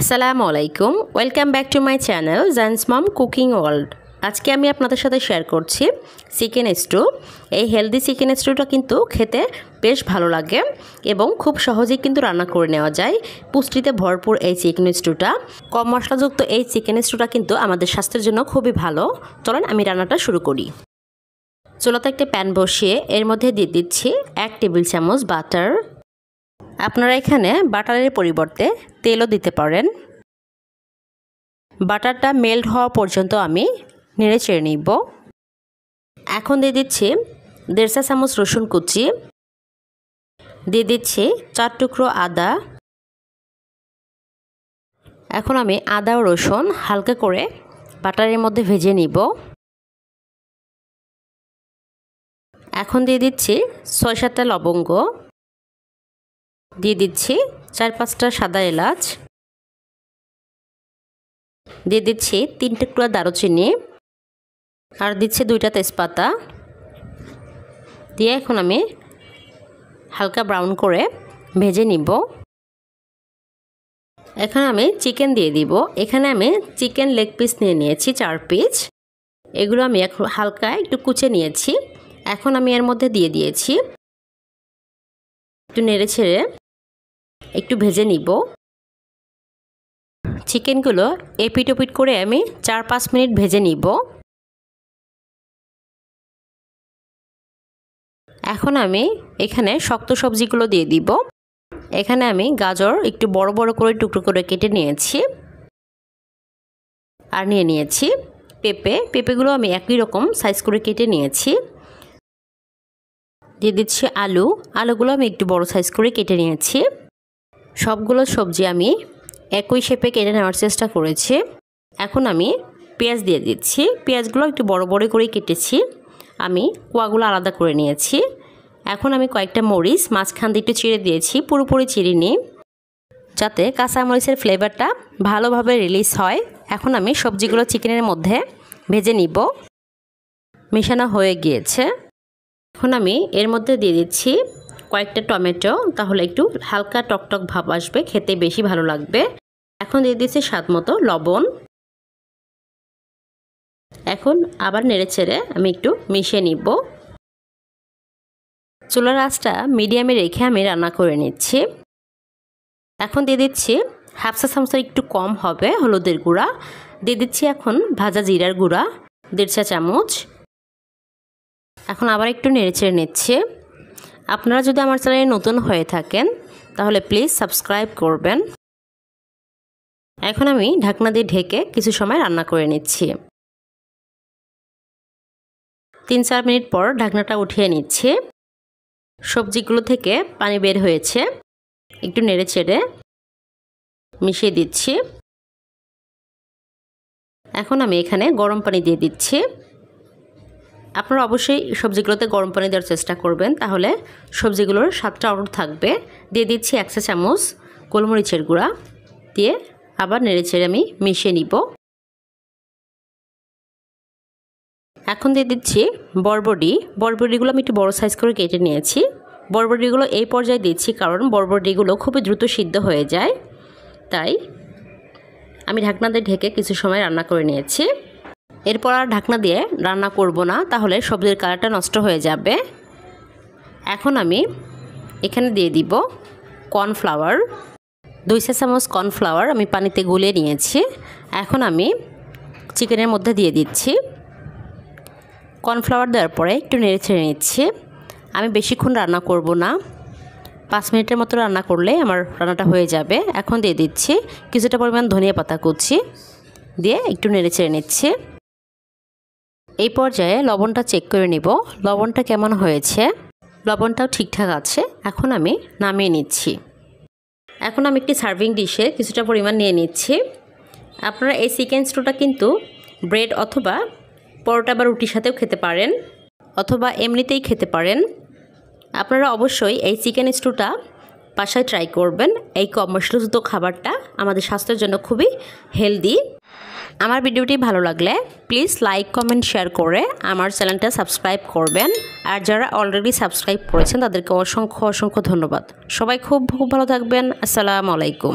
আসসালামু আলাইকুম, welcome back to my channel Jaan's mom cooking world. আজকে আমি আপনাদের সাথে শেয়ার করছি চিকেন স্টু। এই হেলদি চিকেন স্টুটা কিন্তু খেতে বেশ ভালো লাগে এবং খুব সহজেই কিন্তু রান্না করে নেওয়া যায়। পুষ্টিতে ভরপুর এই চিকেন স্টুটা, কম মশলাযুক্ত এই চিকেন স্টুটা কিন্তু আমাদের স্বাস্থ্যের জন্য খুবই ভালো। চলেন আমি রান্নাটা শুরু করি। চুলাতে একটা প্যান বসিয়ে এর মধ্যে দিয়ে দিচ্ছি 1 টেবিল চামচ বাটার। আপনারা এখানে বাটারের পরিবর্তে তেলও দিতে পারেন। বাটারটা মেল্ট হওয়া পর্যন্ত আমি নেড়ে চেড়ে নিব। এখন দিয়ে দিচ্ছি 1.5 চা চামচ রসুন কুচি, দিয়ে দিচ্ছি 4 টুকরো আদা। এখন আমি আদা ও রসুন হালকা করে বাটারের মধ্যে ভেজে নিব। এখন দিয়ে দিচ্ছি 6-7টা লবঙ্গ, দিয়ে দিচ্ছি 4-5টা সাদা এলাচ, দিয়ে দিচ্ছি 3 টুকরা দারুচিনি, আর দিচ্ছি 2টা তেজপাতা দিয়ে এখন আমি হালকা ব্রাউন করে ভেজে নিব। এখন আমি চিকেন দিয়ে দিব। এখানে আমি চিকেন লেগ পিস নিয়েছি 4 পিস। এগুলো আমি হালকা একটু কুচে নিয়েছি। এখন আমি এর মধ্যে দিয়ে দিয়েছি, একটু নেড়ে ছেড়ে একটু ভেজে নিব। চিকেনগুলো এপিট ওপিট করে আমি 4-5 মিনিট ভেজে নিব। এখন আমি এখানে শক্ত সবজিগুলো দিয়ে দিব। এখানে আমি গাজর একটু বড় বড় করে টুকরো করে কেটে নিয়েছি, আর নিয়ে নিয়েছি পেঁপেগুলো আমি একই রকম সাইজ করে কেটে নিয়েছি। দিয়ে দিচ্ছি আলুগুলো আমি একটু বড় সাইজ করে কেটে নিয়েছি। সবগুলো সবজি আমি একই শেপে কেটে নেওয়ার চেষ্টা করেছি। এখন আমি পেঁয়াজ দিয়ে দিচ্ছি। পেঁয়াজগুলো একটু বড় বড় করে কেটেছি, আমি কোয়াগুলো আলাদা করে নিয়েছি। এখন আমি কয়েকটা মরিচ মাঝখান দিয়ে একটু চিড়ে দিয়েছি, পুরোপুরি চিড়িনি, যাতে কাঁচা মরিচের ফ্লেভারটা ভালোভাবে রিলিজ হয়। এখন আমি সবজিগুলো চিকেনের মধ্যে ভেজে নিব। মেশানো হয়ে গিয়েছে। এখন আমি এর মধ্যে দিয়ে দিচ্ছি কয়েকটা টমেটো, তাহলে একটু হালকা টকটক ভাব আসবে, খেতে বেশি ভালো লাগবে। এখন দিয়ে দিচ্ছি স্বাদ মতো লবণ। এখন আবার নেড়ে চেড়ে আমি একটু মিশিয়ে নিব। চুলার আঁচটা মিডিয়ামে রেখে আমি রান্না করে নিচ্ছি। এখন দিয়ে দিচ্ছি 1/2 চা চামচের একটু কম হবে হলুদের গুঁড়া, দিয়ে দিচ্ছি এখন ভাজা জিরার গুঁড়া 1.5 চা চামচ। এখন আবার একটু নেড়ে চেড়ে নিচ্ছি। আপনারা যদি আমার চ্যানেলে নতুন হয়ে থাকেন তাহলে প্লিজ সাবস্ক্রাইব করবেন। এখন আমি ঢাকনা দিয়ে ঢেকে কিছু সময় রান্না করে নিচ্ছি। 3-4 মিনিট পর ঢাকনাটা উঠিয়ে নিচ্ছি। সবজিগুলো থেকে পানি বের হয়েছে, একটু নেড়ে চেড়ে মিশিয়ে দিচ্ছি। এখন আমি এখানে গরম পানি দিয়ে দিচ্ছি। আপনারা অবশ্যই সবজিগুলোতে গরম পানি দেওয়ার চেষ্টা করবেন, তাহলে সবজিগুলোর স্বাদটা অটুট থাকবে। দিয়ে দিচ্ছি 1 চা চামচ গোলমরিচের গুঁড়া, দিয়ে আবার নেড়ে চেড়ে আমি মিশিয়ে নিব। এখন দিয়ে দিচ্ছি বরবটিগুলো আমি একটু বড় সাইজ করে কেটে নিয়েছি। বরবটিগুলো এই পর্যায়ে দিচ্ছি কারণ বরবটিগুলো খুবই দ্রুত সিদ্ধ হয়ে যায়, তাই আমি ঢাকনা দিয়ে ঢেকে কিছু সময় রান্না করে নিয়েছি। এরপর আর ঢাকনা দিয়ে রান্না করব না, তাহলে সবজির কালারটা নষ্ট হয়ে যাবে। এখন আমি এখানে দিয়ে দিব কর্নফ্লাওয়ার, 2 চা চামচ কর্নফ্লাওয়ার আমি পানিতে গুলিয়ে নিয়েছি। এখন আমি চিকেনের মধ্যে দিয়ে দিচ্ছি। কর্নফ্লাওয়ার দেওয়ার পরে একটু নেড়ে ছেড়ে নিচ্ছি। আমি বেশিক্ষণ রান্না করব না, 5 মিনিটের মতো রান্না করলে আমার রান্নাটা হয়ে যাবে। এখন দিয়ে দিচ্ছি কিছুটা পরিমাণ ধনিয়া পাতা কুচি, দিয়ে একটু নেড়ে ছেড়ে নিচ্ছি। এই পর্যায়ে লবণটা চেক করে নিব, লবণটা কেমন হয়েছে। লবণটাও ঠিকঠাক আছে। এখন আমি নামিয়ে নিচ্ছি। এখন আমি একটি সার্ভিং ডিশে কিছুটা পরিমাণ নিয়ে নিচ্ছি। আপনারা এই চিকেন স্টুটা কিন্তু ব্রেড অথবা পরোটা বা রুটির সাথেও খেতে পারেন, অথবা এমনিতেই খেতে পারেন। আপনারা অবশ্যই এই চিকেন স্টুটা বাসায় ট্রাই করবেন। এই কম মশলাযুক্ত খাবারটা আমাদের স্বাস্থ্যের জন্য খুবই হেলদি। আমার ভিডিওটি ভালো লাগলে প্লিজ লাইক, কমেন্ট, শেয়ার করে আমার চ্যানেলটা সাবস্ক্রাইব করবেন। আর যারা অলরেডি সাবস্ক্রাইব করেছেন তাদেরকে অসংখ্য ধন্যবাদ। সবাই খুব ভালো থাকবেন। আসসালামু আলাইকুম।